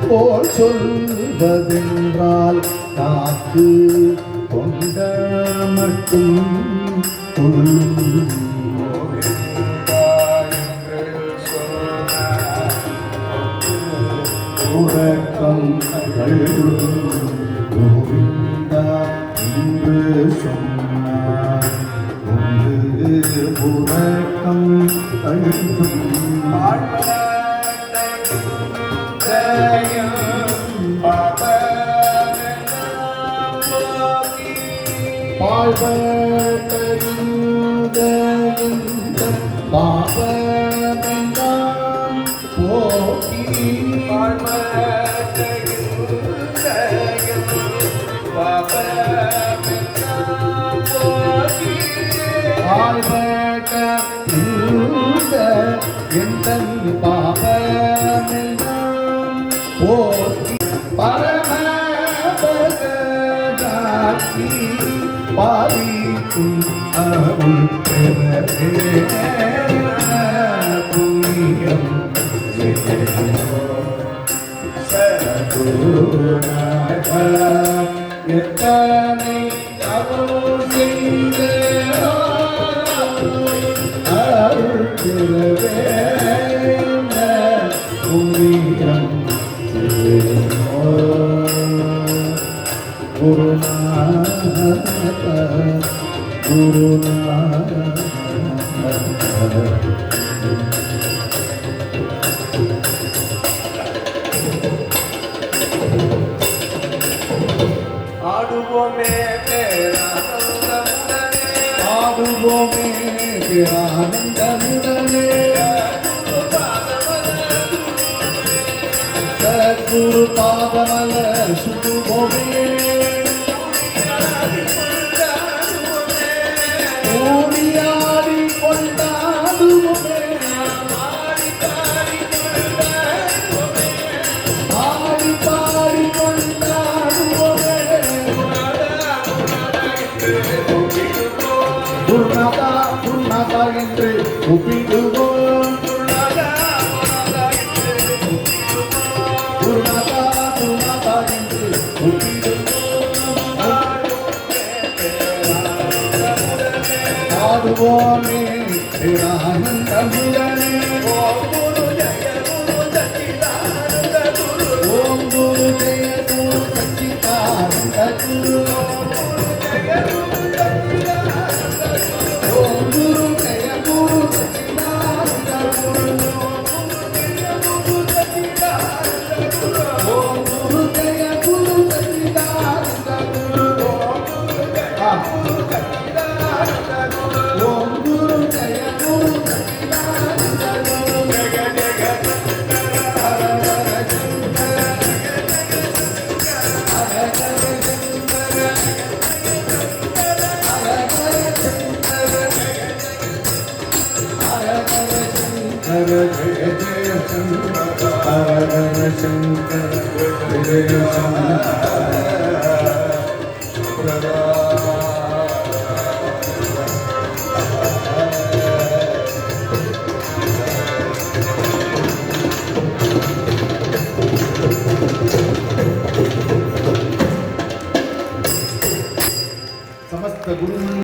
போல் சொல்வதென்றால் காத்து கொண்ட மட்டும் உறக்கம் கோவிந்தா என்று சொன்னார் உறக்கம் அழுதும் பாபமெல்லாம் போக்கி பாதிக்கும் அருள் புண்ணியம் எத்தனை அருள் செய்த அருள் புண்ணியம் ஆடுவோமே ஆனந்தமுடனே சத்குரு பாதமலர் சுடுவோமே ஓடியாடி கொண்டாடுவோமே ஆடி பாடி கொண்டாடுவோமே குருநாதா குருநாதா என்று ஒப்பிடுவோம் குருநாதா குருநாதா என்று ஆடுவோமே ஆனந்தமுடனே ஓம் குரு ஜெய குரு சச்சிதானந்த குரு ஓம் குரு ஜெய குரு சச்சிதானந்த குரு ஓம் குரு ஜெய குரு சச்சிதானந்த குரு ஓம் குரு ஜெய குரு சச்சிதானந்த குரு ஓம் குரு ஜெய குரு சச்சிதானந்த குரு ஜெக ஜெக ஹர ஹர சங்கர ஹர ஹர சங்கர ஹர ஹர சங்கர ஹர ஹர சங்கர ஜெய ஜெய சங்கர ஹர ஹர சங்கர ஜெய சங்கர